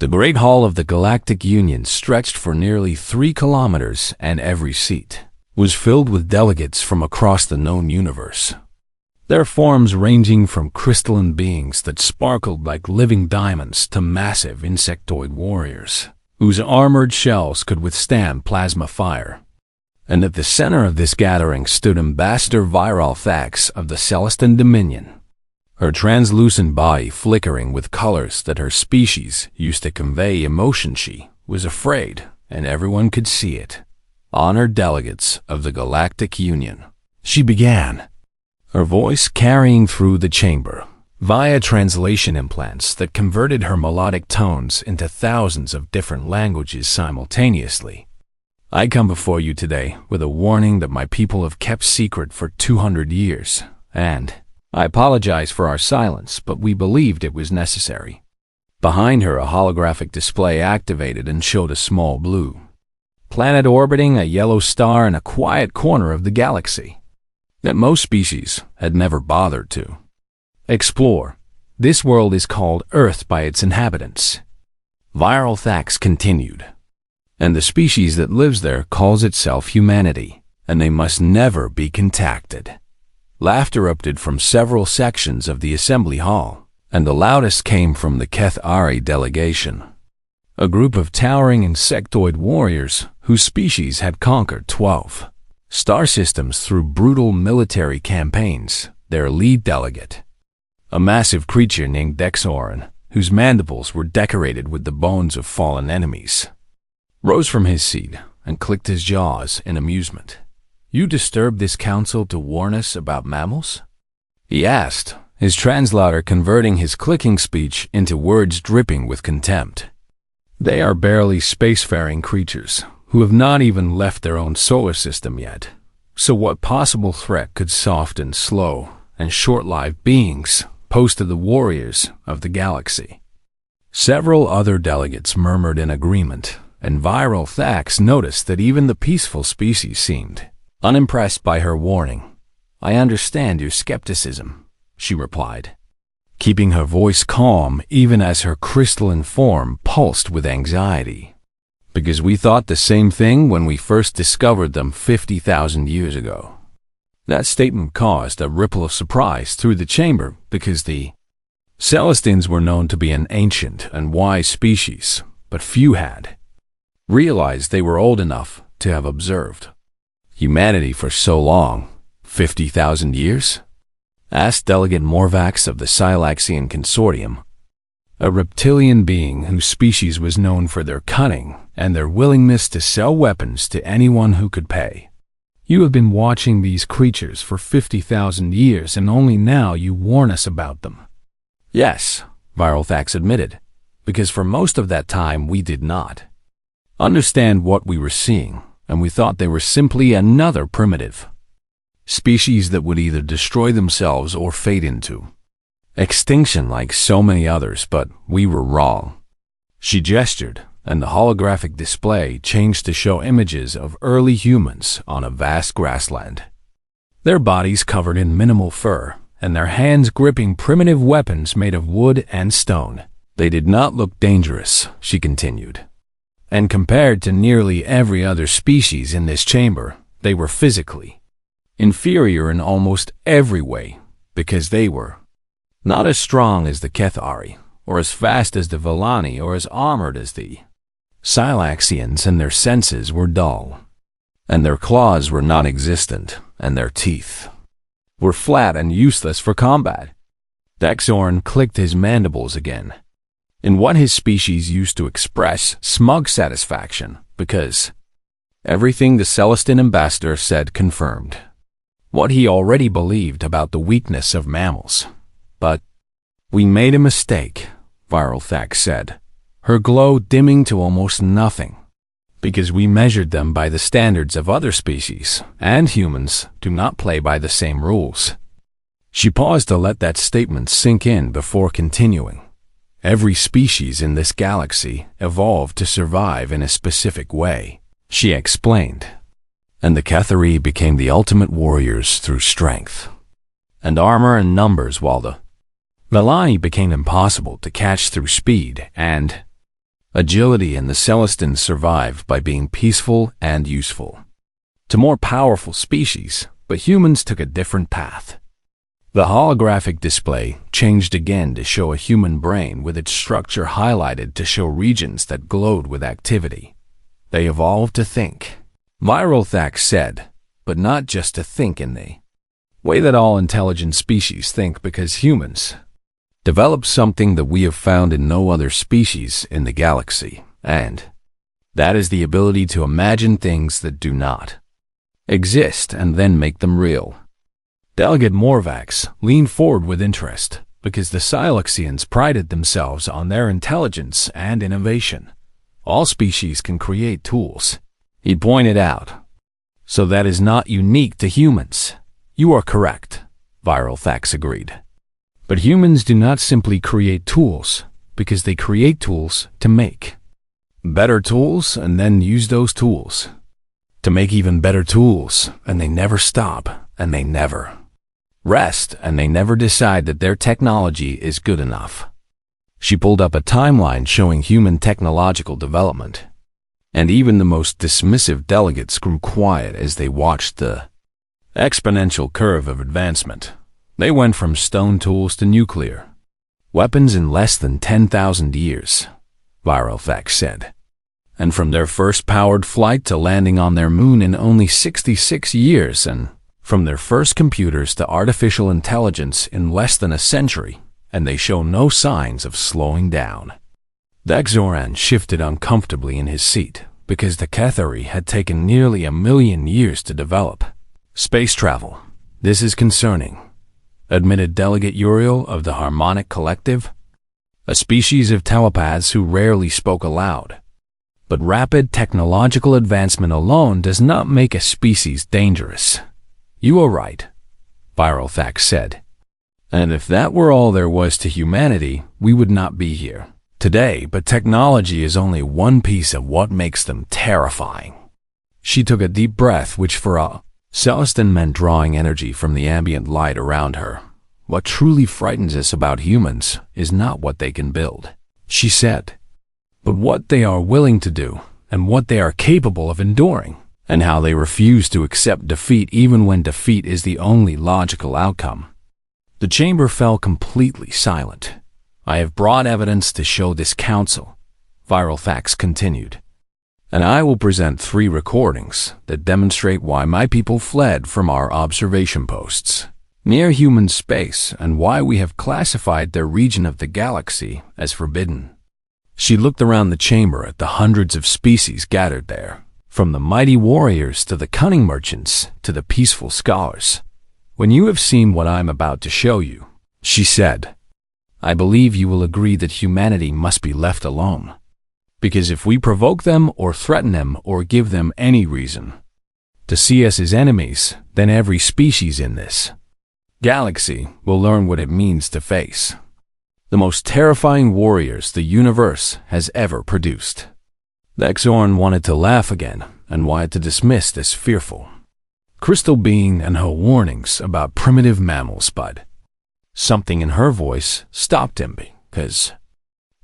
The Great Hall of the Galactic Union stretched for nearly 3 kilometers, and every seat was filled with delegates from across the known universe. Their forms ranging from crystalline beings that sparkled like living diamonds to massive insectoid warriors, whose armored shells could withstand plasma fire. And at the center of this gathering stood Ambassador Viral Thax of the Celestin Dominion, her translucent body flickering with colors that her species used to convey emotion. She was afraid, and everyone could see it. Honored delegates of the Galactic Union, she began, her voice carrying through the chamber via translation implants that converted her melodic tones into thousands of different languages simultaneously. I come before you today with a warning that my people have kept secret for 200 years, and I apologize for our silence, but we believed it was necessary. Behind her, a holographic display activated and showed a small blue planet orbiting a yellow star in a quiet corner of the galaxy that most species had never bothered to explore. This world is called Earth by its inhabitants, Viral Thax continued, and the species that lives there calls itself humanity, and they must never be contacted. Laughter erupted from several sections of the assembly hall, and the loudest came from the Kethari delegation, a group of towering insectoid warriors whose species had conquered 12 star systems through brutal military campaigns. Their lead delegate, a massive creature named Dexoran, whose mandibles were decorated with the bones of fallen enemies, rose from his seat and clicked his jaws in amusement. "You disturbed this council to warn us about mammals?" he asked, his translator converting his clicking speech into words dripping with contempt. "They are barely spacefaring creatures who have not even left their own solar system yet. So what possible threat could soft and slow and short-lived beings pose to the warriors of the galaxy?" Several other delegates murmured in agreement, and Viral Thax noticed that even the peaceful species seemed unimpressed by her warning. "I understand your skepticism," she replied, keeping her voice calm even as her crystalline form pulsed with anxiety. "Because we thought the same thing when we first discovered them 50,000 years ago." That statement caused a ripple of surprise through the chamber because the Celestins were known to be an ancient and wise species, but few had realized they were old enough to have observed humanity for so long. 50,000 years? Asked Delegate Morvax of the Silaxian Consortium, a reptilian being whose species was known for their cunning and their willingness to sell weapons to anyone who could pay. "You have been watching these creatures for 50,000 years, and only now you warn us about them." "Yes," Viral Thax admitted, "because for most of that time we did not understand what we were seeing, and we thought they were simply another primitive species that would either destroy themselves or fade into extinction like so many others, but we were wrong." She gestured, and the holographic display changed to show images of early humans on a vast grassland, their bodies covered in minimal fur, and their hands gripping primitive weapons made of wood and stone. "They did not look dangerous," she continued, "and compared to nearly every other species in this chamber, they were physically inferior in almost every way, because they were not as strong as the Kethari, or as fast as the Villani, or as armored as the Silaxians, and their senses were dull, and their claws were non-existent, and their teeth were flat and useless for combat." Dexorn clicked his mandibles again, in what his species used to express smug satisfaction, because everything the Celestin ambassador said confirmed what he already believed about the weakness of mammals. "But we made a mistake," Viral Thax said, her glow dimming to almost nothing, "because we measured them by the standards of other species, and humans do not play by the same rules." She paused to let that statement sink in before continuing. "Every species in this galaxy evolved to survive in a specific way," she explained, "and the Kethari became the ultimate warriors through strength and armor and numbers, while the Villani became impossible to catch through speed and Agility and the Celestins survived by being peaceful and useful to more powerful species, but humans took a different path. The holographic display changed again to show a human brain with its structure highlighted to show regions that glowed with activity. They evolved to think, Viralthax said, but not just to think in the way that all intelligent species think, because humans develop something that we have found in no other species in the galaxy, and that is the ability to imagine things that do not exist and then make them real. Delegate Morvax leaned forward with interest because the Silexians prided themselves on their intelligence and innovation. All species can create tools, he pointed out. So that is not unique to humans. You are correct, Viralthax agreed. But humans do not simply create tools, because they create tools to make better tools and then use those tools to make even better tools, and they never stop, and they never rest, and they never decide that their technology is good enough. She pulled up a timeline showing human technological development, and even the most dismissive delegates grew quiet as they watched the exponential curve of advancement. They went from stone tools to nuclear weapons in less than 10,000 years, Viralthax said, and from their first powered flight to landing on their moon in only 66 years, and from their first computers to artificial intelligence in less than a century, and they show no signs of slowing down. Dexoran shifted uncomfortably in his seat because the Cathari had taken nearly 1,000,000 years to develop. Space travel. This is concerning, admitted Delegate Uriel of the Harmonic Collective, a species of telepaths who rarely spoke aloud. But rapid technological advancement alone does not make a species dangerous. You are right, Viralthax said. And if that were all there was to humanity, we would not be here today, but technology is only one piece of what makes them terrifying. She took a deep breath, which for a Celestin meant drawing energy from the ambient light around her. What truly frightens us about humans is not what they can build, she said, but what they are willing to do, and what they are capable of enduring, and how they refuse to accept defeat even when defeat is the only logical outcome. The chamber fell completely silent. I have brought evidence to show this council, Viralthax continued, and I will present 3 recordings that demonstrate why my people fled from our observation posts near human space and why we have classified their region of the galaxy as forbidden. She looked around the chamber at the hundreds of species gathered there, from the mighty warriors to the cunning merchants to the peaceful scholars. When you have seen what I am about to show you, she said, I believe you will agree that humanity must be left alone. Because if we provoke them or threaten them or give them any reason to see us as enemies, then every species in this galaxy will learn what it means to face the most terrifying warriors the universe has ever produced. Dexorn wanted to laugh again and wanted to dismiss this fearful crystal being and her warnings about primitive mammals, but something in her voice stopped him because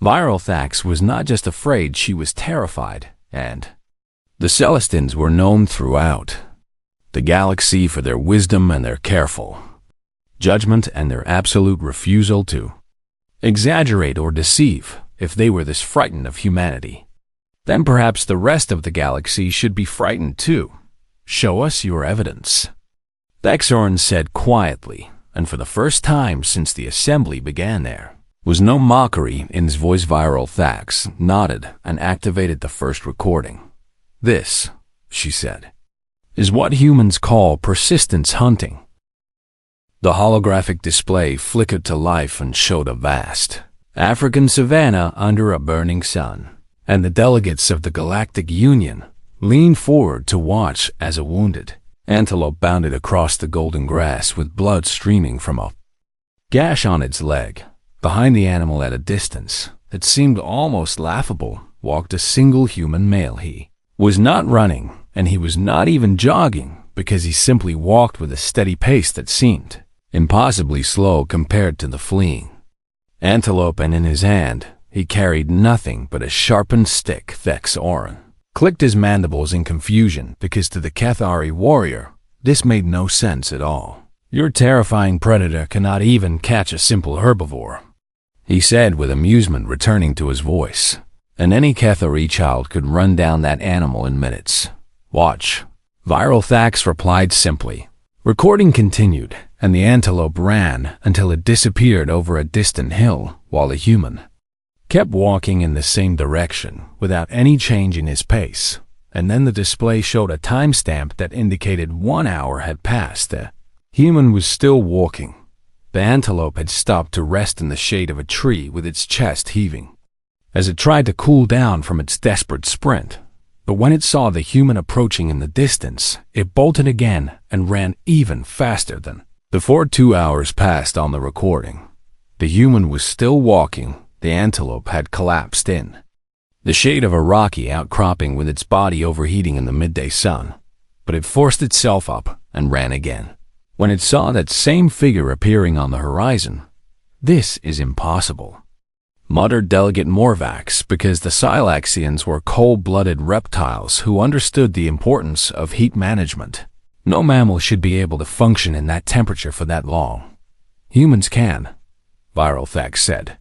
Viralthax was not just afraid, she was terrified, and the Celestins were known throughout the galaxy for their wisdom and their careful judgment and their absolute refusal to exaggerate or deceive. If they were this frightened of humanity, then perhaps the rest of the galaxy should be frightened too. Show us your evidence, Dexorn said quietly, and for the first time since the assembly began there was no mockery in his voice. Viralthax nodded and activated the first recording. This, she said, is what humans call persistence hunting. The holographic display flickered to life and showed a vast African savanna under a burning sun, and the delegates of the Galactic Union leaned forward to watch as a wounded antelope bounded across the golden grass with blood streaming from a gash on its leg. Behind the animal at a distance that seemed almost laughable walked a single human male. He was not running, and he was not even jogging, because he simply walked with a steady pace that seemed impossibly slow compared to the fleeing antelope, and in his hand he carried nothing but a sharpened stick. Thexoran clicked his mandibles in confusion because to the Cathari warrior, this made no sense at all. "Your terrifying predator cannot even catch a simple herbivore," he said with amusement returning to his voice. "And any Cathari child could run down that animal in minutes. Watch." Viral Thax replied simply. Recording continued, and the antelope ran until it disappeared over a distant hill, while the human kept walking in the same direction without any change in his pace. And then the display showed a timestamp that indicated 1 hour had passed. The human was still walking. The antelope had stopped to rest in the shade of a tree with its chest heaving, as it tried to cool down from its desperate sprint. But when it saw the human approaching in the distance, it bolted again and ran even faster than before. 2 hours passed on the recording. The human was still walking. The antelope had collapsed in the shade of a rocky outcropping with its body overheating in the midday sun. But it forced itself up and ran again. When it saw that same figure appearing on the horizon, "This is impossible," muttered Delegate Morvax, because the Silaxians were cold-blooded reptiles who understood the importance of heat management. No mammal should be able to function in that temperature for that long. "Humans can," Viral Thax said,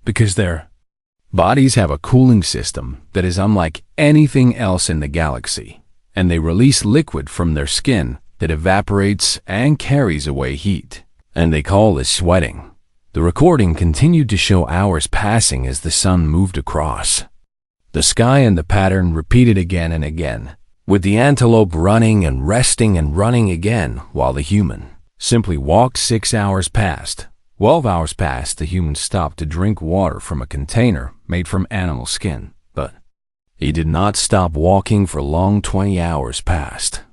"because their bodies have a cooling system that is unlike anything else in the galaxy, and they release liquid from their skin that evaporates and carries away heat, and they call this sweating." The recording continued to show hours passing as the sun moved across the sky, and the pattern repeated again and again, with the antelope running and resting and running again while the human simply walked. 6 hours passed. 12 hours passed. The human stopped to drink water from a container made from animal skin, but he did not stop walking for long. 20 hours passed.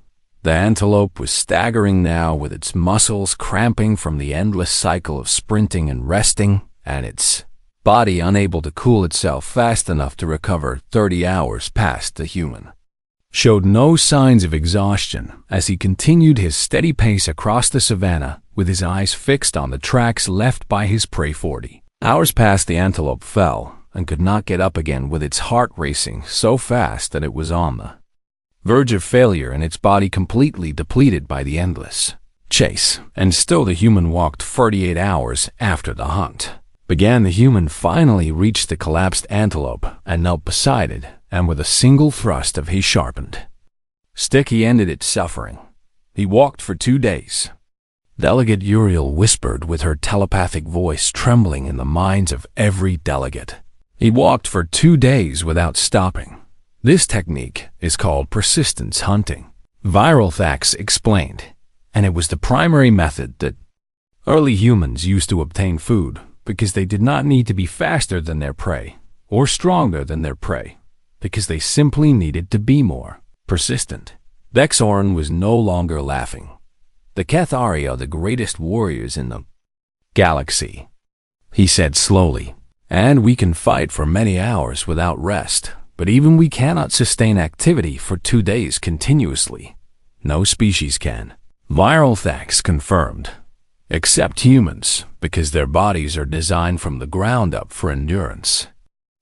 The antelope was staggering now, with its muscles cramping from the endless cycle of sprinting and resting, and its body unable to cool itself fast enough to recover. 30 hours passed. The human showed no signs of exhaustion as he continued his steady pace across the savannah with his eyes fixed on the tracks left by his prey. 40 hours passed. The antelope fell and could not get up again, with its heart racing so fast that it was on the verge of failure and its body completely depleted by the endless chase. And still the human walked. 48 hours after the hunt began, the human finally reached the collapsed antelope and knelt beside it, and with a single thrust of his sharpened stick he ended its suffering. He walked for 2 days. Delegate Uriel whispered with her telepathic voice trembling in the minds of every delegate. He walked for 2 days without stopping. This technique is called persistence hunting, Viral Thax explained, and it was the primary method that early humans used to obtain food, because they did not need to be faster than their prey or stronger than their prey, because they simply needed to be more persistent. Thexoran was no longer laughing. "The Cathari are the greatest warriors in the galaxy," he said slowly, "and we can fight for many hours without rest. But even we cannot sustain activity for 2 days continuously. No species can," Viral Thax confirmed, "except humans, because their bodies are designed from the ground up for endurance.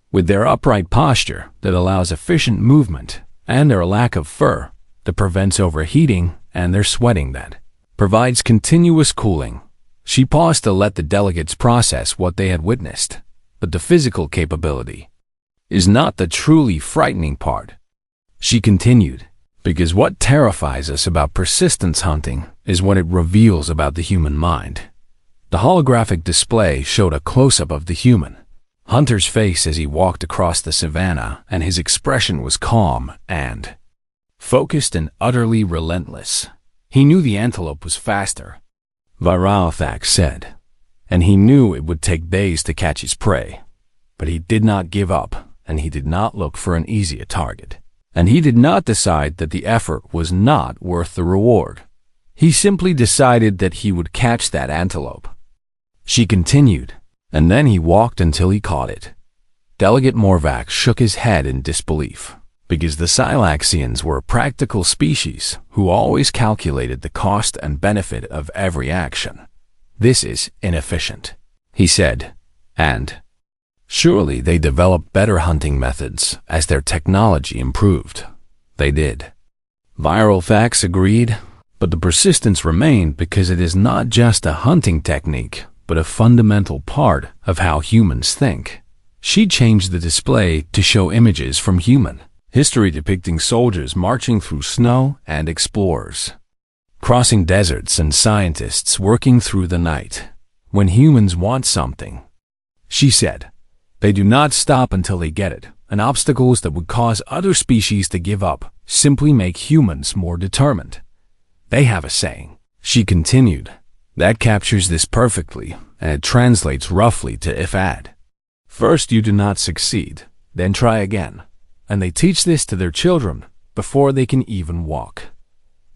With their upright posture that allows efficient movement, and their lack of fur that prevents overheating, and their sweating that provides continuous cooling." She paused to let the delegates process what they had witnessed, but the physical capability is not the truly frightening part. She continued, "Because what terrifies us about persistence hunting is what it reveals about the human mind." The holographic display showed a close-up of the human hunter's face as he walked across the savannah, and his expression was calm and focused and utterly relentless. He knew the antelope was faster, Viral Thax said, and he knew it would take days to catch his prey. But he did not give up, and he did not look for an easier target. And he did not decide that the effort was not worth the reward. He simply decided that he would catch that antelope. She continued, and then he walked until he caught it. Delegate Morvax shook his head in disbelief, because the Silaxians were a practical species who always calculated the cost and benefit of every action. "This is inefficient," he said, and Surely they developed better hunting methods as their technology improved. They did. Viral Facts agreed, but the persistence remained because it is not just a hunting technique, but a fundamental part of how humans think. She changed the display to show images from human history depicting soldiers marching through snow and explorers crossing deserts and scientists working through the night. When humans want something, she said, they do not stop until they get it, and obstacles that would cause other species to give up simply make humans more determined. They have a saying, she continued, that captures this perfectly, and it translates roughly to if add. First you do not succeed, then try again. And they teach this to their children before they can even walk.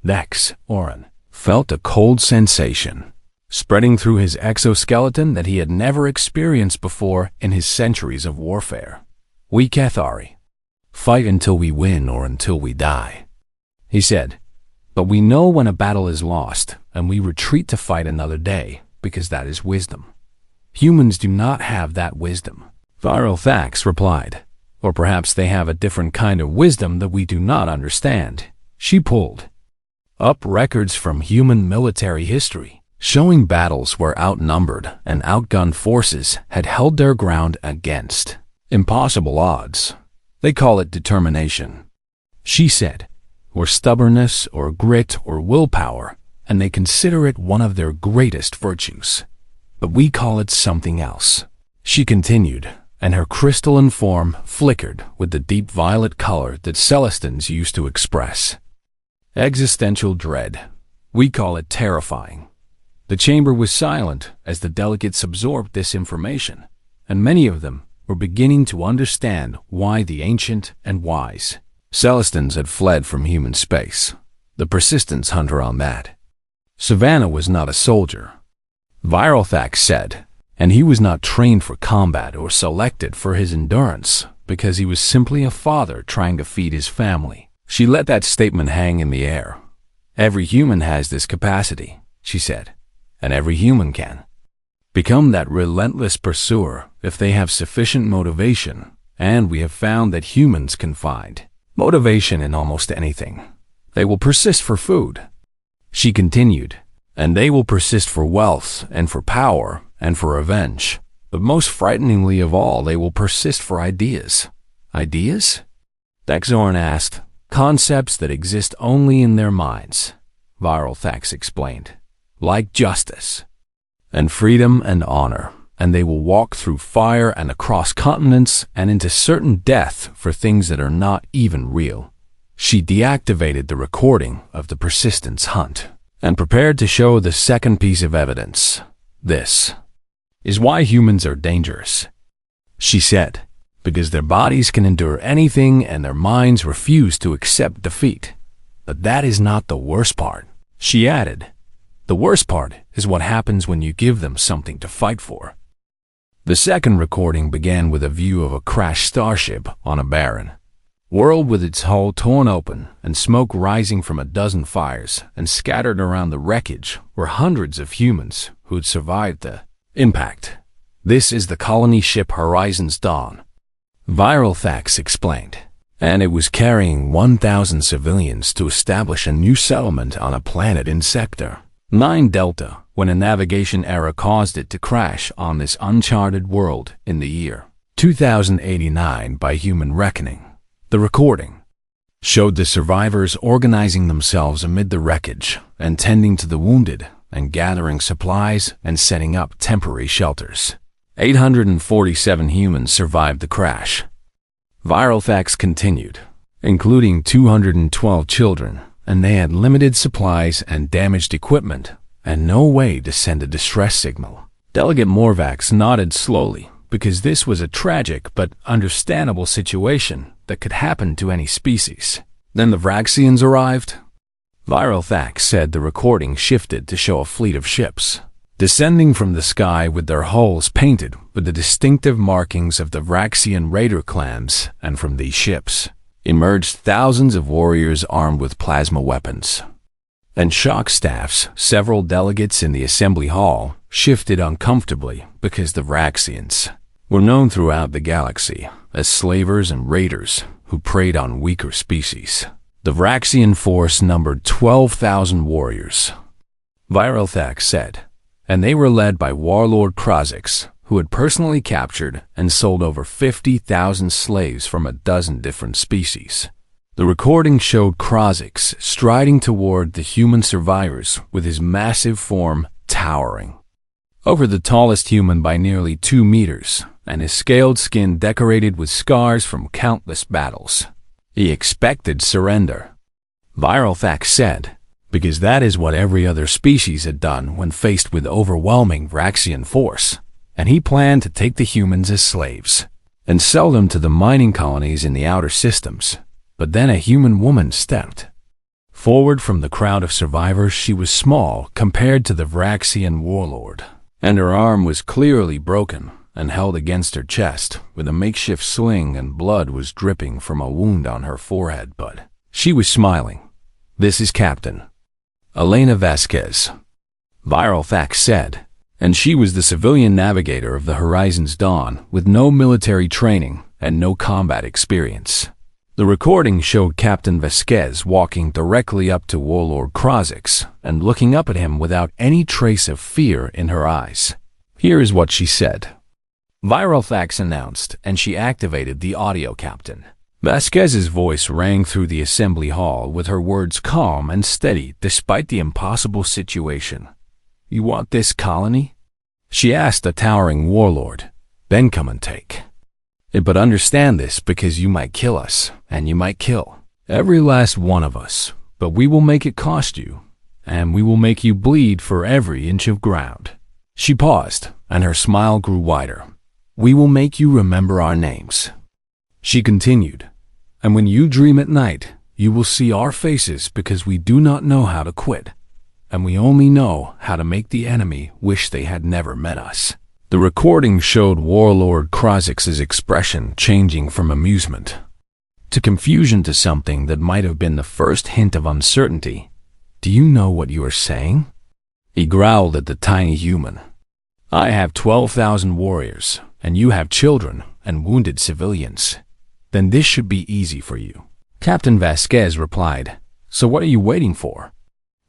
Next, Oren felt a cold sensation spreading through his exoskeleton that he had never experienced before in his centuries of warfare. We Cathari fight until we win or until we die, he said. But we know when a battle is lost, and we retreat to fight another day, because that is wisdom. Humans do not have that wisdom, Viral Facts replied. Or perhaps they have a different kind of wisdom that we do not understand. She pulled up records from human military history, showing battles where outnumbered and outgunned forces had held their ground against impossible odds. They call it determination, she said, or stubbornness or grit or willpower, and they consider it one of their greatest virtues. But we call it something else, she continued, and her crystalline form flickered with the deep violet color that Celestins used to express. Existential dread. We call it terrifying. The chamber was silent as the delegates absorbed this information, and many of them were beginning to understand why the ancient and wise Celestins had fled from human space. The persistence hunter on that. Savannah was not a soldier, Viral Facts said, and he was not trained for combat or selected for his endurance because he was simply a father trying to feed his family. She let that statement hang in the air. Every human has this capacity, she said, and every human can become that relentless pursuer if they have sufficient motivation, and we have found that humans can find motivation in almost anything. They will persist for food, she continued, and they will persist for wealth and for power and for revenge. But most frighteningly of all, they will persist for ideas. Ideas? Dexorn asked. Concepts that exist only in their minds, Viral Facts explained. Like justice and freedom and honor, and they will walk through fire and across continents and into certain death for things that are not even real. She deactivated the recording of the persistence hunt and prepared to show the second piece of evidence. This is why humans are dangerous, she said, because their bodies can endure anything and their minds refuse to accept defeat. But that is not the worst part, she added. The worst part is what happens when you give them something to fight for. The second recording began with a view of a crashed starship on a barren world with its hull torn open and smoke rising from a dozen fires, and scattered around the wreckage were hundreds of humans who had survived the impact. This is the colony ship Horizon's Dawn, Viral Facts explained, and it was carrying 1,000 civilians to establish a new settlement on a planet in Sector 9 Delta when a navigation error caused it to crash on this uncharted world in the year 2089 by human reckoning. The recording showed the survivors organizing themselves amid the wreckage and tending to the wounded and gathering supplies and setting up temporary shelters. 847 humans survived the crash, Viral Facts continued, including 212 children, and they had limited supplies and damaged equipment and no way to send a distress signal. Delegate Morvax nodded slowly because this was a tragic but understandable situation that could happen to any species. Then the Vraxians arrived. Viral Facts said the recording shifted to show a fleet of ships descending from the sky with their hulls painted with the distinctive markings of the Vraxian raider clans, and from these ships emerged thousands of warriors armed with plasma weapons and shock staffs. Several delegates in the assembly hall shifted uncomfortably because the Vraxians were known throughout the galaxy as slavers and raiders who preyed on weaker species. The Vraxian force numbered 12,000 warriors, Viralthax said, and they were led by warlord Krozix, who had personally captured and sold over 50,000 slaves from a dozen different species. The recording showed Krozix striding toward the human survivors with his massive form towering over the tallest human by nearly 2 meters, and his scaled skin decorated with scars from countless battles. He expected surrender, Viralthax said, because that is what every other species had done when faced with overwhelming Vraxian force, and he planned to take the humans as slaves and sell them to the mining colonies in the outer systems. But then a human woman stepped forward from the crowd of survivors. She was small compared to the Vraxian warlord, and her arm was clearly broken and held against her chest with a makeshift sling, and blood was dripping from a wound on her forehead, but she was smiling. "This is Captain Elena Vasquez," Viralthax said, and she was the civilian navigator of the Horizon's Dawn with no military training and no combat experience. The recording showed Captain Vasquez walking directly up to Warlord Krozix and looking up at him without any trace of fear in her eyes. Here is what she said. Viralthax announced, and she activated the audio captain. Vasquez's voice rang through the assembly hall with her words calm and steady despite the impossible situation. "You want this colony?" she asked the towering warlord. "Then come and take it. But understand this, because you might kill us, and you might kill every last one of us. But we will make it cost you, and we will make you bleed for every inch of ground." She paused, and her smile grew wider. "We will make you remember our names," she continued. "And when you dream at night, you will see our faces, because we do not know how to quit, and we only know how to make the enemy wish they had never met us." The recording showed Warlord Krozix's expression changing from amusement to confusion to something that might have been the first hint of uncertainty. "Do you know what you are saying?" he growled at the tiny human. "I have 12,000 warriors, and you have children and wounded civilians. Then this should be easy for you." Captain Vasquez replied, "So what are you waiting for?"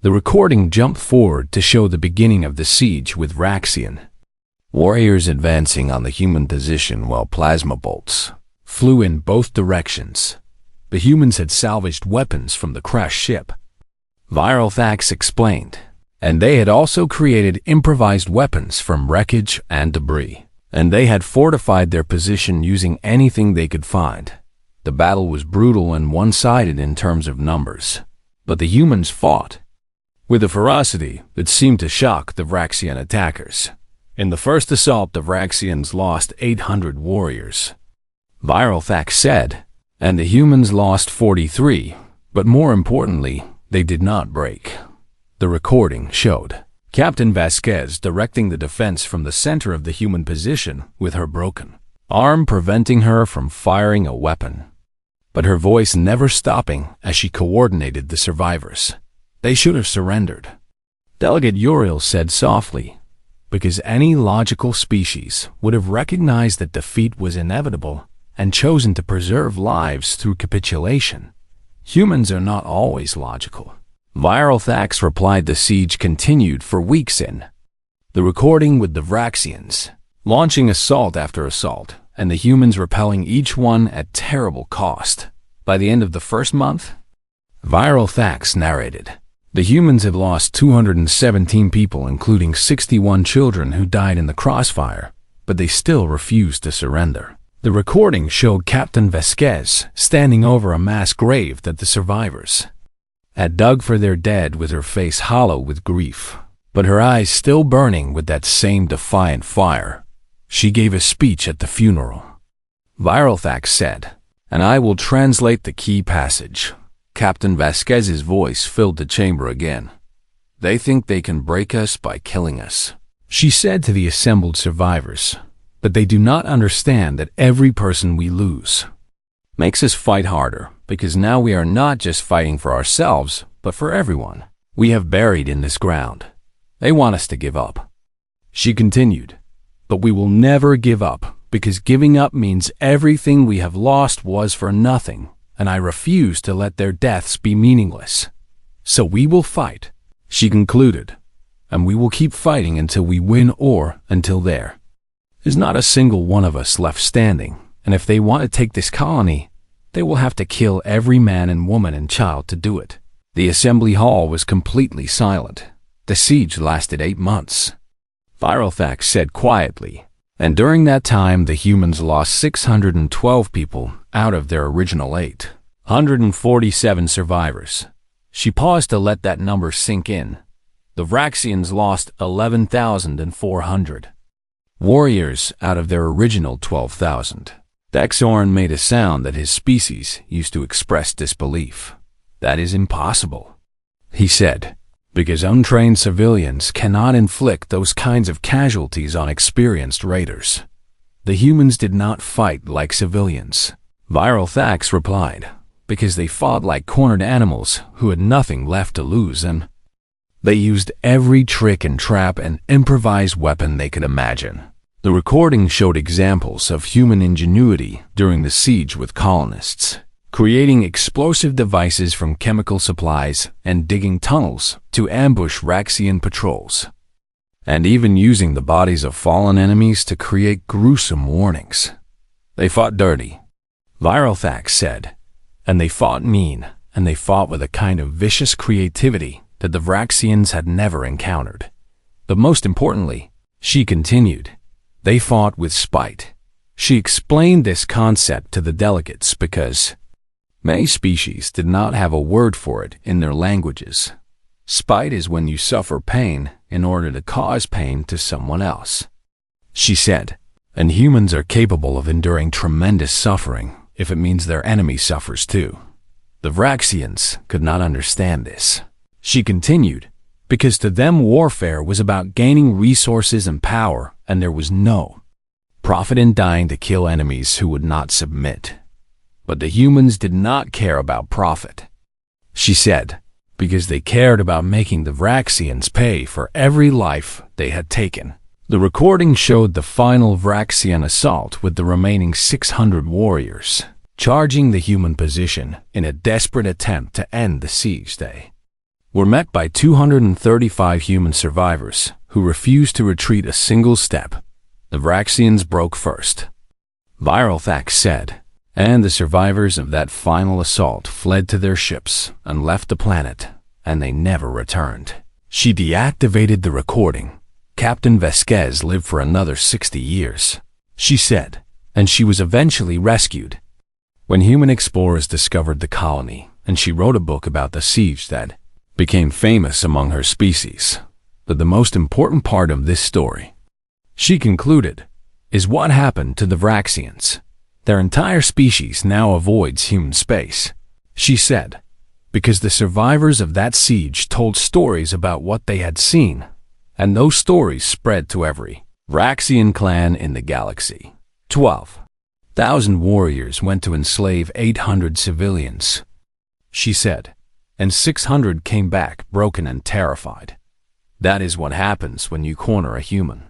The recording jumped forward to show the beginning of the siege with Vraxian warriors advancing on the human position while plasma bolts flew in both directions. The humans had salvaged weapons from the crashed ship, Viralthax explained, and they had also created improvised weapons from wreckage and debris, and they had fortified their position using anything they could find. The battle was brutal and one-sided in terms of numbers, but the humans fought with a ferocity that seemed to shock the Vraxian attackers. In the first assault, the Vraxians lost 800 warriors, Viralthax said, and the humans lost 43, but more importantly, they did not break. The recording showed Captain Vasquez directing the defense from the center of the human position with her broken arm preventing her from firing a weapon, but her voice never stopping as she coordinated the survivors. "They should have surrendered," Delegate Uriel said softly, "because any logical species would have recognized that defeat was inevitable and chosen to preserve lives through capitulation. Humans are not always logical." Viralthax replied. The siege continued for weeks in the recording with the Vraxians launching assault after assault, and the humans repelling each one at terrible cost. By the end of the first month, Viralthax narrated, the humans had lost 217 people, including 61 children who died in the crossfire, but they still refused to surrender. The recording showed Captain Vasquez standing over a mass grave that the survivors had dug for their dead, with her face hollow with grief, but her eyes still burning with that same defiant fire. She gave a speech at the funeral, Viralthax said, and I will translate the key passage. Captain Vasquez's voice filled the chamber again. "They think they can break us by killing us," she said to the assembled survivors, "but they do not understand that every person we lose makes us fight harder, because now we are not just fighting for ourselves, but for everyone we have buried in this ground. They want us to give up." She continued, "But we will never give up, because giving up means everything we have lost was for nothing, and I refuse to let their deaths be meaningless. So we will fight," she concluded, "and we will keep fighting until we win or until there is not a single one of us left standing, and if they want to take this colony, they will have to kill every man and woman and child to do it." The assembly hall was completely silent. The siege lasted 8 months. Viralthax said quietly, "And during that time the humans lost 612 people out of their original 847 survivors." She paused to let that number sink in. The Vraxians lost 11,400 warriors out of their original 12,000. Dexorin made a sound that his species used to express disbelief. "That is impossible," he said, "because untrained civilians cannot inflict those kinds of casualties on experienced raiders. The humans did not fight like civilians." Viralthax replied, "Because they fought like cornered animals who had nothing left to lose, and they used every trick and trap and improvised weapon they could imagine." The recording showed examples of human ingenuity during the siege with colonists, creating explosive devices from chemical supplies and digging tunnels to ambush Vraxian patrols, and even using the bodies of fallen enemies to create gruesome warnings. "They fought dirty," Viralthax said, "and they fought mean, and they fought with a kind of vicious creativity that the Vraxians had never encountered. But most importantly," she continued, "they fought with spite." She explained this concept to the delegates because many species did not have a word for it in their languages. Spite is when you suffer pain in order to cause pain to someone else, she said, "and humans are capable of enduring tremendous suffering if it means their enemy suffers too." The Vraxians could not understand this. She continued, because to them warfare was about gaining resources and power, and there was no profit in dying to kill enemies who would not submit. But the humans did not care about profit, she said, because they cared about making the Vraxians pay for every life they had taken. The recording showed the final Vraxian assault with the remaining 600 warriors, charging the human position in a desperate attempt to end the siege. They were met by 235 human survivors who refused to retreat a single step. The Vraxians broke first, Viralthax said, and the survivors of that final assault fled to their ships and left the planet, and they never returned. She deactivated the recording. "Captain Vasquez lived for another 60 years, she said, and she was eventually rescued when human explorers discovered the colony, and she wrote a book about the siege that became famous among her species. But the most important part of this story," she concluded, "is what happened to the Vraxians. Their entire species now avoids human space," she said, "because the survivors of that siege told stories about what they had seen, and those stories spread to every Vraxian clan in the galaxy. 12,000 warriors went to enslave 800 civilians," she said, "and 600 came back broken and terrified. That is what happens when you corner a human."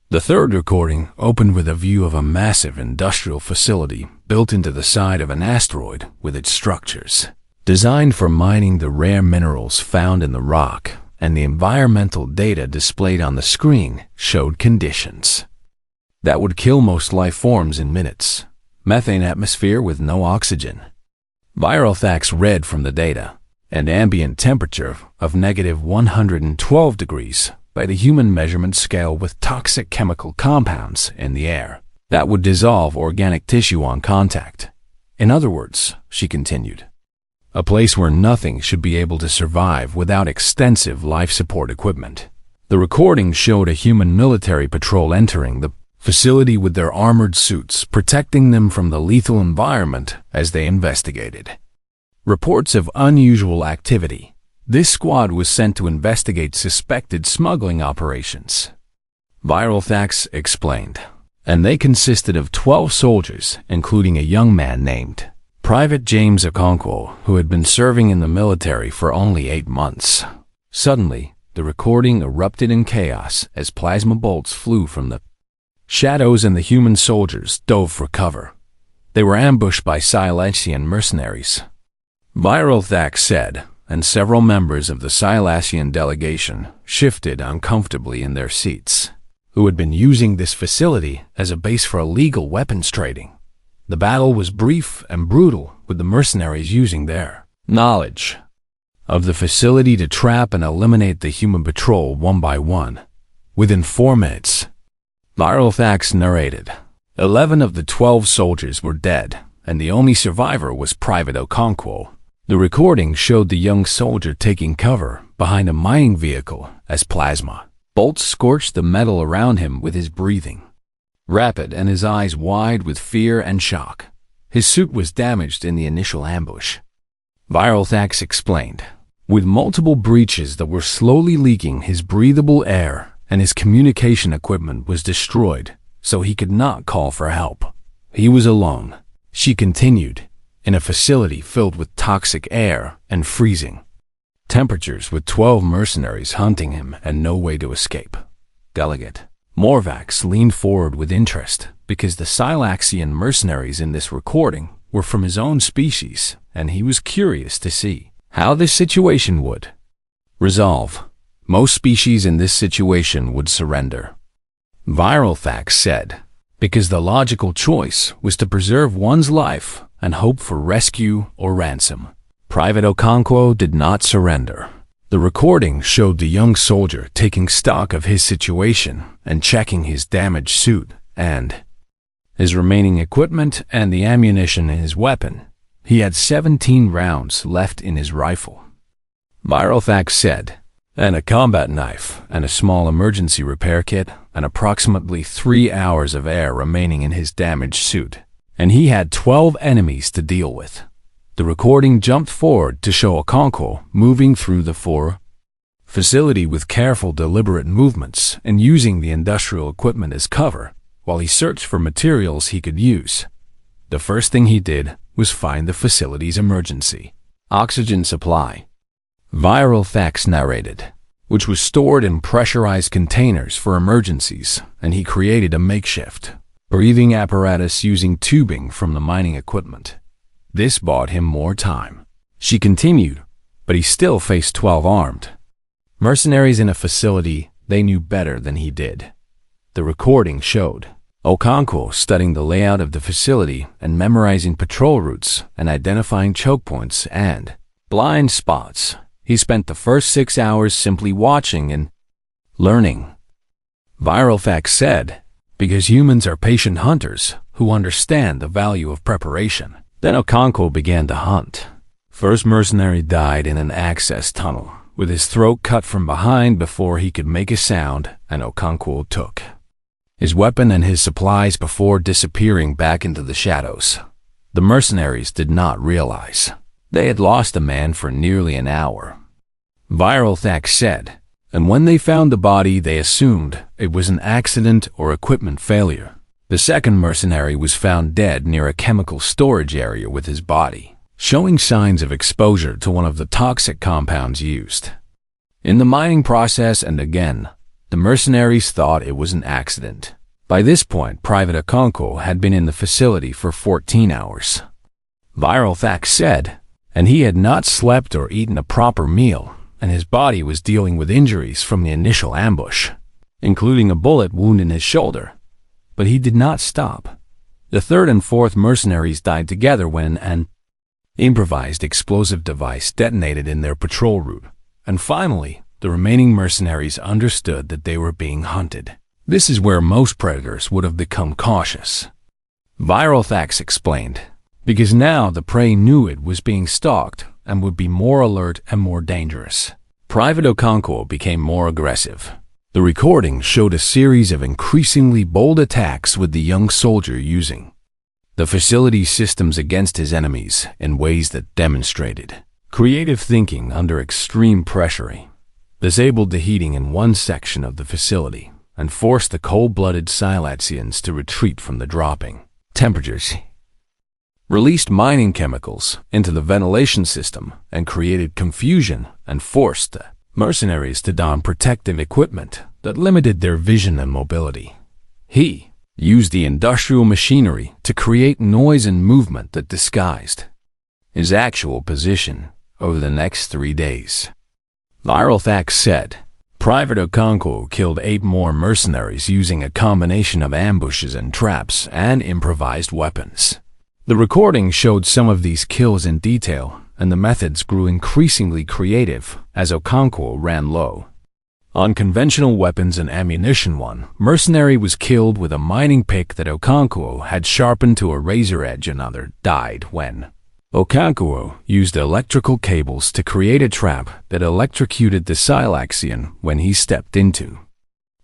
The third recording opened with a view of a massive industrial facility built into the side of an asteroid with its structures designed for mining the rare minerals found in the rock, and the environmental data displayed on the screen showed conditions that would kill most life forms in minutes. Methane atmosphere with no oxygen. Viralthax read from the data, an ambient temperature of -112 degrees by the human measurement scale, with toxic chemical compounds in the air that would dissolve organic tissue on contact. In other words, she continued, a place where nothing should be able to survive without extensive life support equipment. The recording showed a human military patrol entering the facility with their armored suits, protecting them from the lethal environment as they investigated. Reports of unusual activity. This squad was sent to investigate suspected smuggling operations, Viralthax explained, and they consisted of 12 soldiers, including a young man named Private James Okonkwo, who had been serving in the military for only 8 months. Suddenly, the recording erupted in chaos as plasma bolts flew from the Shadows and the human soldiers dove for cover. They were ambushed by Silesian mercenaries. Viral Thax said, and several members of the Silesian delegation shifted uncomfortably in their seats, who had been using this facility as a base for illegal weapons trading. The battle was brief and brutal, with the mercenaries using their knowledge of the facility to trap and eliminate the human patrol one by one. Within 4 minutes, Viral Thax narrated, 11 of the 12 soldiers were dead, and the only survivor was Private Okonkwo. The recording showed the young soldier taking cover behind a mining vehicle as plasma bolts scorched the metal around him with his breathing rapid and his eyes wide with fear and shock. His suit was damaged in the initial ambush. Viral Thax explained, with multiple breaches that were slowly leaking his breathable air, and his communication equipment was destroyed, so he could not call for help. He was alone. She continued, in a facility filled with toxic air and freezing temperatures, with 12 mercenaries hunting him and no way to escape. Delegate Morvax leaned forward with interest because the Silaxian mercenaries in this recording were from his own species, and he was curious to see how this situation would resolve. Most species in this situation would surrender. Viral Thax said, because the logical choice was to preserve one's life and hope for rescue or ransom. Private Okonkwo did not surrender. The recording showed the young soldier taking stock of his situation and checking his damaged suit and his remaining equipment and the ammunition in his weapon. He had 17 rounds left in his rifle. Viral Thax said, and a combat knife and a small emergency repair kit and approximately 3 hours of air remaining in his damaged suit. And he had 12 enemies to deal with. The recording jumped forward to show Okonkwo moving through the facility with careful, deliberate movements and using the industrial equipment as cover while he searched for materials he could use. The first thing he did was find the facility's emergency oxygen supply. Viral Thax narrated, which was stored in pressurized containers for emergencies, and he created a makeshift breathing apparatus using tubing from the mining equipment. This bought him more time. She continued, but he still faced 12 armed mercenaries in a facility they knew better than he did. The recording showed Okonkwo studying the layout of the facility and memorizing patrol routes and identifying choke points and blind spots. He spent the first 6 hours simply watching and learning. Viral Thax said, because humans are patient hunters who understand the value of preparation. Then Okonkwo began to hunt. First mercenary died in an access tunnel, with his throat cut from behind before he could make a sound, and Okonkwo took his weapon and his supplies before disappearing back into the shadows. The mercenaries did not realize they had lost a man for nearly an hour. Viral Thax said, and when they found the body they assumed it was an accident or equipment failure. The second mercenary was found dead near a chemical storage area with his body, showing signs of exposure to one of the toxic compounds used in the mining process, and again, the mercenaries thought it was an accident. By this point, Private Okonkwo had been in the facility for 14 hours. Viral Thax said, and he had not slept or eaten a proper meal, and his body was dealing with injuries from the initial ambush, including a bullet wound in his shoulder. But he did not stop. The third and fourth mercenaries died together when an improvised explosive device detonated in their patrol route. And finally, the remaining mercenaries understood that they were being hunted. This is where most predators would have become cautious. Viral Thax explained, because now the prey knew it was being stalked and would be more alert and more dangerous. Private Okonkwo became more aggressive. The recording showed a series of increasingly bold attacks with the young soldier using the facility's systems against his enemies in ways that demonstrated creative thinking under extreme pressure, disabled the heating in one section of the facility, and forced the cold-blooded Silesians to retreat from the dropping temperatures, released mining chemicals into the ventilation system, and created confusion and forced the mercenaries to don protective equipment that limited their vision and mobility. He used the industrial machinery to create noise and movement that disguised his actual position over the next 3 days. Viral Thax said, Private Okonkwo killed 8 more mercenaries using a combination of ambushes and traps and improvised weapons. The recording showed some of these kills in detail, and the methods grew increasingly creative as Okonkwo ran low on conventional weapons and ammunition. One mercenary was killed with a mining pick that Okonkwo had sharpened to a razor edge. Another died when Okonkwo used electrical cables to create a trap that electrocuted the Silaxian when he stepped into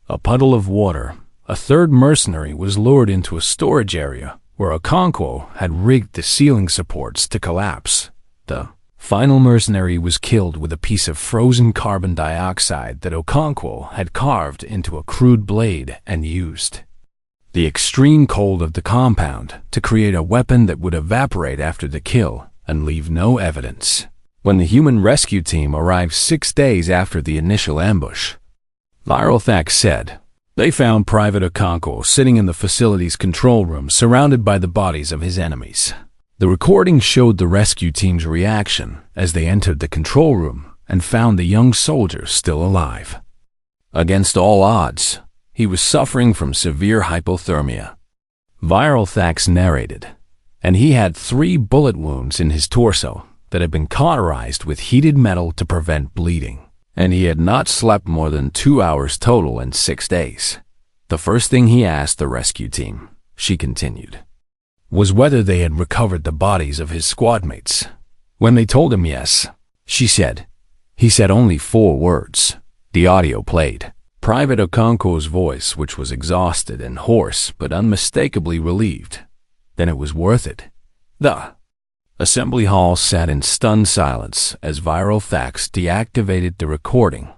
a puddle of water. A third mercenary was lured into a storage area where Okonkwo had rigged the ceiling supports to collapse. The final mercenary was killed with a piece of frozen carbon dioxide that Okonkwo had carved into a crude blade and used the extreme cold of the compound to create a weapon that would evaporate after the kill and leave no evidence. When the human rescue team arrived 6 days after the initial ambush, Viral Thax said, they found Private Okonkwo sitting in the facility's control room surrounded by the bodies of his enemies. The recording showed the rescue team's reaction as they entered the control room and found the young soldier still alive. Against all odds, he was suffering from severe hypothermia. Viral Thax narrated, and he had 3 bullet wounds in his torso that had been cauterized with heated metal to prevent bleeding, and he had not slept more than 2 hours total in 6 days. The first thing he asked the rescue team, she continued, was whether they had recovered the bodies of his squadmates. When they told him yes, she said, he said only 4 words. The audio played. Private Okonkwo's voice, which was exhausted and hoarse but unmistakably relieved. Then it was worth it. The assembly hall sat in stunned silence as Viral Thax deactivated the recording.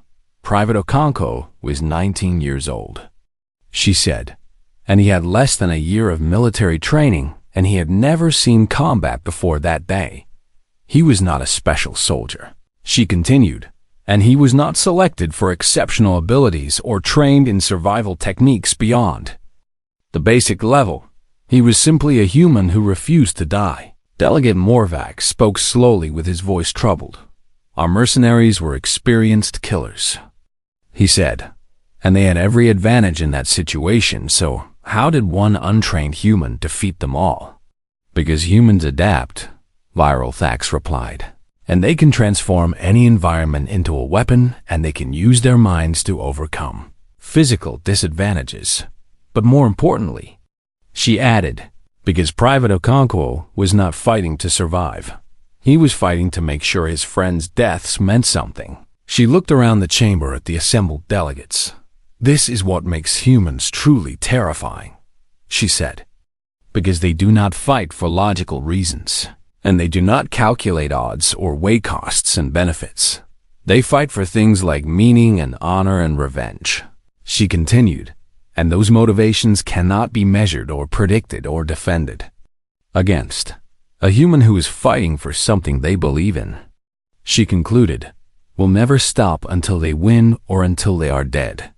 Private Okonkwo was 19 years old, she said, and he had less than a year of military training, and he had never seen combat before that day. He was not a special soldier, she continued, and he was not selected for exceptional abilities or trained in survival techniques beyond the basic level. He was simply a human who refused to die. Delegate Morvac spoke slowly with his voice troubled. Our mercenaries were experienced killers, he said, and they had every advantage in that situation, so how did one untrained human defeat them all? Because humans adapt, Viral Thax replied, and they can transform any environment into a weapon, and they can use their minds to overcome physical disadvantages. But more importantly, she added, because Private Okonkwo was not fighting to survive. He was fighting to make sure his friends' deaths meant something. She looked around the chamber at the assembled delegates. This is what makes humans truly terrifying, she said, because they do not fight for logical reasons, and they do not calculate odds or weigh costs and benefits. They fight for things like meaning and honor and revenge, she continued, and those motivations cannot be measured or predicted or defended against a human who is fighting for something they believe in. She concluded, will never stop until they win or until they are dead.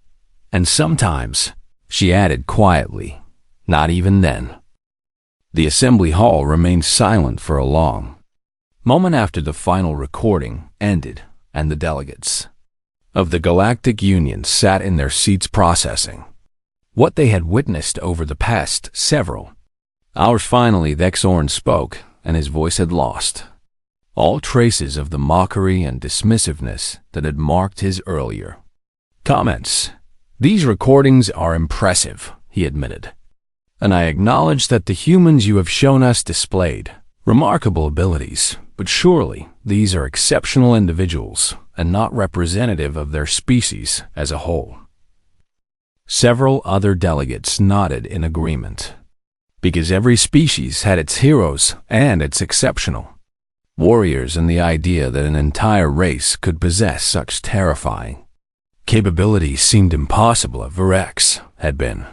And sometimes, she added quietly, not even then. The assembly hall remained silent for a long moment after the final recording ended, and the delegates of the Galactic Union sat in their seats processing what they had witnessed over the past several hours. Finally, Thexorn spoke, and his voice had lost all traces of the mockery and dismissiveness that had marked his earlier comments. These recordings are impressive, he admitted, and I acknowledge that the humans you have shown us displayed remarkable abilities, but surely these are exceptional individuals and not representative of their species as a whole. Several other delegates nodded in agreement, because every species had its heroes and its exceptional warriors, and the idea that an entire race could possess such terrifying capabilities seemed impossible. Virex had been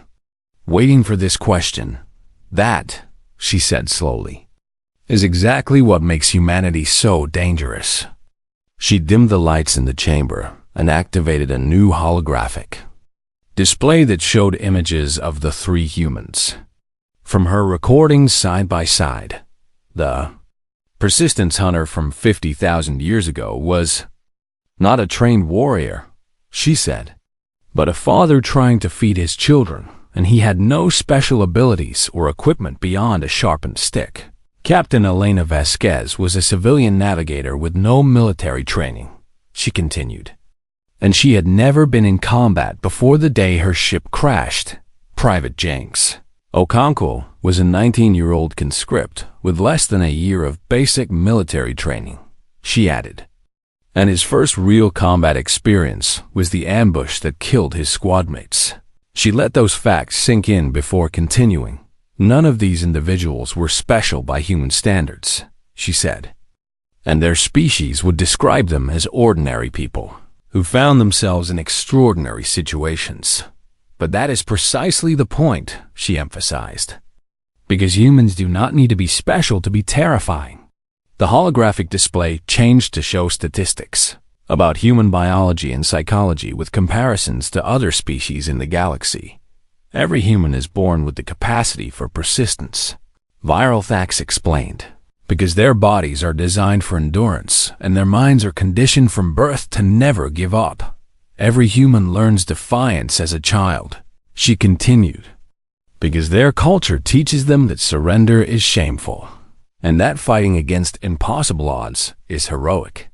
waiting for this question. That, she said slowly, is exactly what makes humanity so dangerous. She dimmed the lights in the chamber and activated a new holographic display that showed images of the three humans. From her recordings side by side, the persistence hunter from 50,000 years ago was not a trained warrior, she said, but a father trying to feed his children, and he had no special abilities or equipment beyond a sharpened stick. Captain Elena Vasquez was a civilian navigator with no military training, she continued, and she had never been in combat before the day her ship crashed. Private Jenks Okonkwo was a 19-year-old conscript with less than a year of basic military training, she added, and his first real combat experience was the ambush that killed his squadmates. She let those facts sink in before continuing. None of these individuals were special by human standards, she said, and their species would describe them as ordinary people who found themselves in extraordinary situations. But that is precisely the point, she emphasized, because humans do not need to be special to be terrifying. The holographic display changed to show statistics about human biology and psychology with comparisons to other species in the galaxy. Every human is born with the capacity for persistence, Viral Thax explained, because their bodies are designed for endurance and their minds are conditioned from birth to never give up. Every human learns defiance as a child, she continued, because their culture teaches them that surrender is shameful, and that fighting against impossible odds is heroic.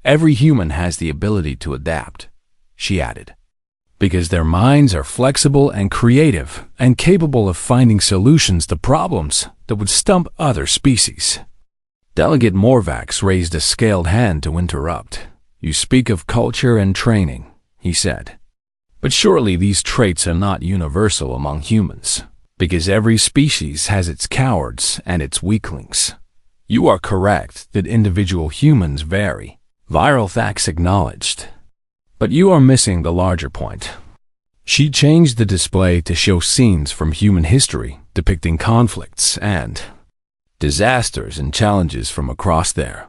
Every human has the ability to adapt, she added, because their minds are flexible and creative and capable of finding solutions to problems that would stump other species. Delegate Morvax raised a scaled hand to interrupt. You speak of culture and training, he said. But surely these traits are not universal among humans, because every species has its cowards and its weaklings. You are correct that individual humans vary, Viral Thax acknowledged. But you are missing the larger point. She changed the display to show scenes from human history depicting conflicts and disasters and challenges from across their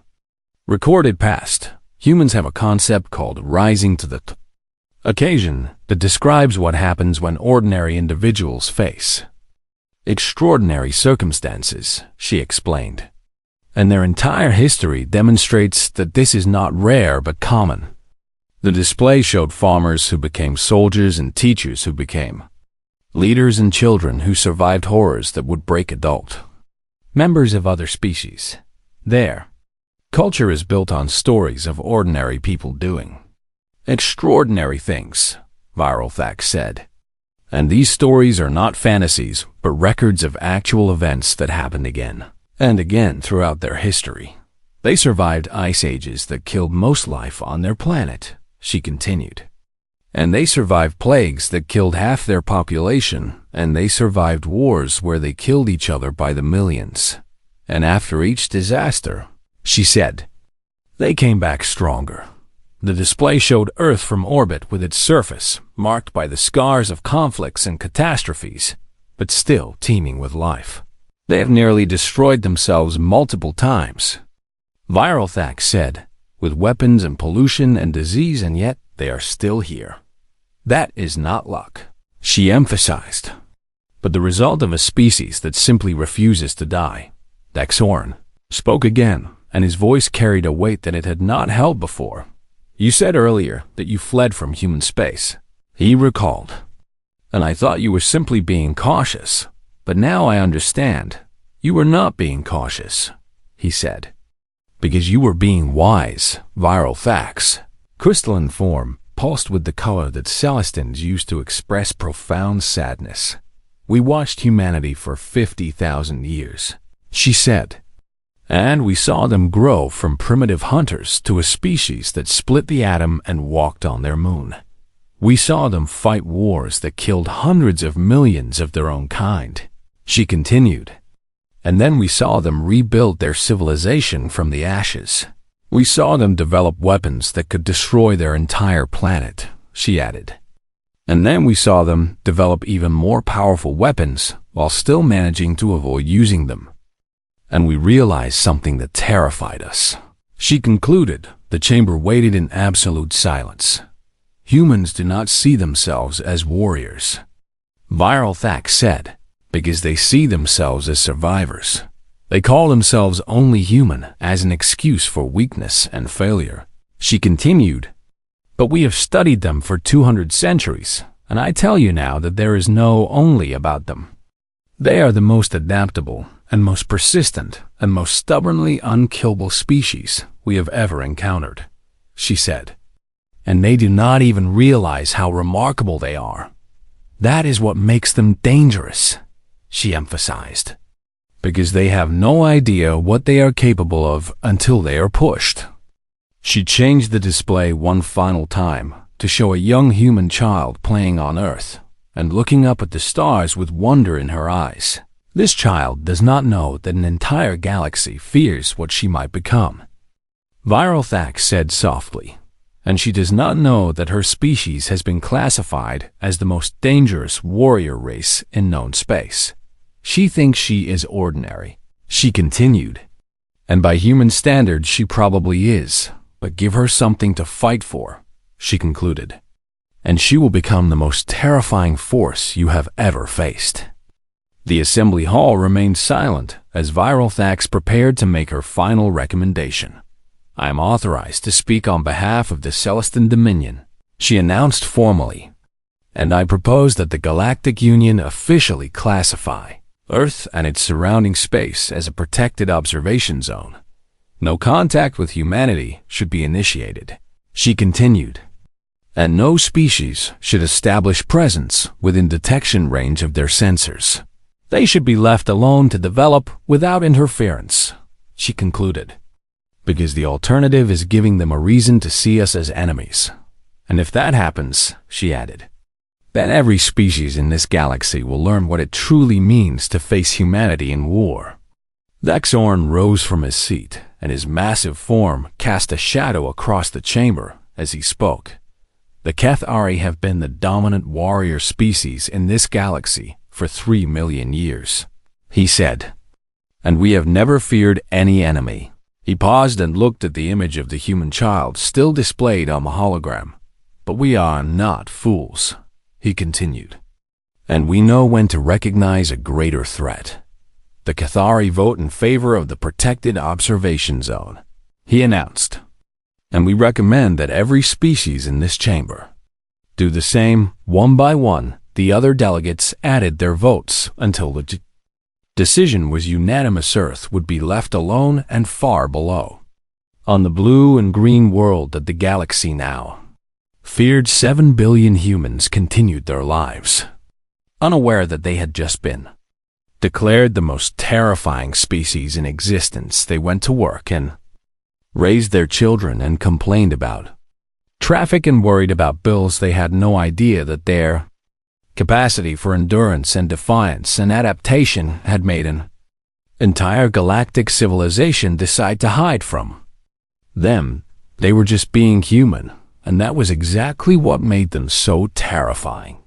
recorded past. Humans have a concept called rising to the occasion that describes what happens when ordinary individuals face extraordinary circumstances, she explained. And their entire history demonstrates that this is not rare but common. The display showed farmers who became soldiers and teachers who became leaders and children who survived horrors that would break adult members of other species. Their culture is built on stories of ordinary people doing extraordinary things, Viral Thax said. And these stories are not fantasies, but records of actual events that happened again and again throughout their history. They survived ice ages that killed most life on their planet, she continued. And they survived plagues that killed half their population, and they survived wars where they killed each other by the millions. And after each disaster, she said, they came back stronger. The display showed Earth from orbit with its surface marked by the scars of conflicts and catastrophes, but still teeming with life. They have nearly destroyed themselves multiple times, Viral Thax said, with weapons and pollution and disease, and yet they are still here. That is not luck, she emphasized, but the result of a species that simply refuses to die. Daxorn spoke again, and his voice carried a weight that it had not held before. You said earlier that you fled from human space, he recalled, and I thought you were simply being cautious, but now I understand. You were not being cautious, he said, because you were being wise, Viral Thax. Crystalline form pulsed with the color that Celestins used to express profound sadness. We watched humanity for 50,000 years, she said, and we saw them grow from primitive hunters to a species that split the atom and walked on their moon. We saw them fight wars that killed hundreds of millions of their own kind, she continued. And then we saw them rebuild their civilization from the ashes. We saw them develop weapons that could destroy their entire planet, she added. And then we saw them develop even more powerful weapons while still managing to avoid using them. And we realized something that terrified us, she concluded. The chamber waited in absolute silence. Humans do not see themselves as warriors, Viral Thax said, because they see themselves as survivors. They call themselves only human as an excuse for weakness and failure. She continued, but we have studied them for 200 centuries, and I tell you now that there is no only about them. They are the most adaptable and most persistent and most stubbornly unkillable species we have ever encountered, she said. And they do not even realize how remarkable they are. That is what makes them dangerous, she emphasized, because they have no idea what they are capable of until they are pushed. She changed the display one final time to show a young human child playing on Earth and looking up at the stars with wonder in her eyes. This child does not know that an entire galaxy fears what she might become, Viral Thax said softly, and she does not know that her species has been classified as the most dangerous warrior race in known space. She thinks she is ordinary, she continued, and by human standards she probably is, but give her something to fight for, she concluded, and she will become the most terrifying force you have ever faced. The assembly hall remained silent as Viral Thax prepared to make her final recommendation. I am authorized to speak on behalf of the Celestin Dominion, she announced formally, and I propose that the Galactic Union officially classify Earth and its surrounding space as a protected observation zone. No contact with humanity should be initiated, she continued, and no species should establish presence within detection range of their sensors. They should be left alone to develop without interference, she concluded, because the alternative is giving them a reason to see us as enemies. And if that happens, she added, then every species in this galaxy will learn what it truly means to face humanity in war. Vexorn rose from his seat, and his massive form cast a shadow across the chamber as he spoke. The Cathari have been the dominant warrior species in this galaxy for 3 million years, he said, and we have never feared any enemy. He paused and looked at the image of the human child still displayed on the hologram. But we are not fools, he continued, and we know when to recognize a greater threat. The Cathari vote in favor of the protected observation zone, he announced, and we recommend that every species in this chamber do the same. One by one, the other delegates added their votes until the decision was unanimous. Earth would be left alone and far below. On the blue and green world that the galaxy now feared, 7 billion humans continued their lives, unaware that they had just been declared the most terrifying species in existence. They went to work and raised their children and complained about traffic and worried about bills. They had no idea that their capacity for endurance and defiance and adaptation had made an entire galactic civilization decide to hide from them. They were just being human, and that was exactly what made them so terrifying.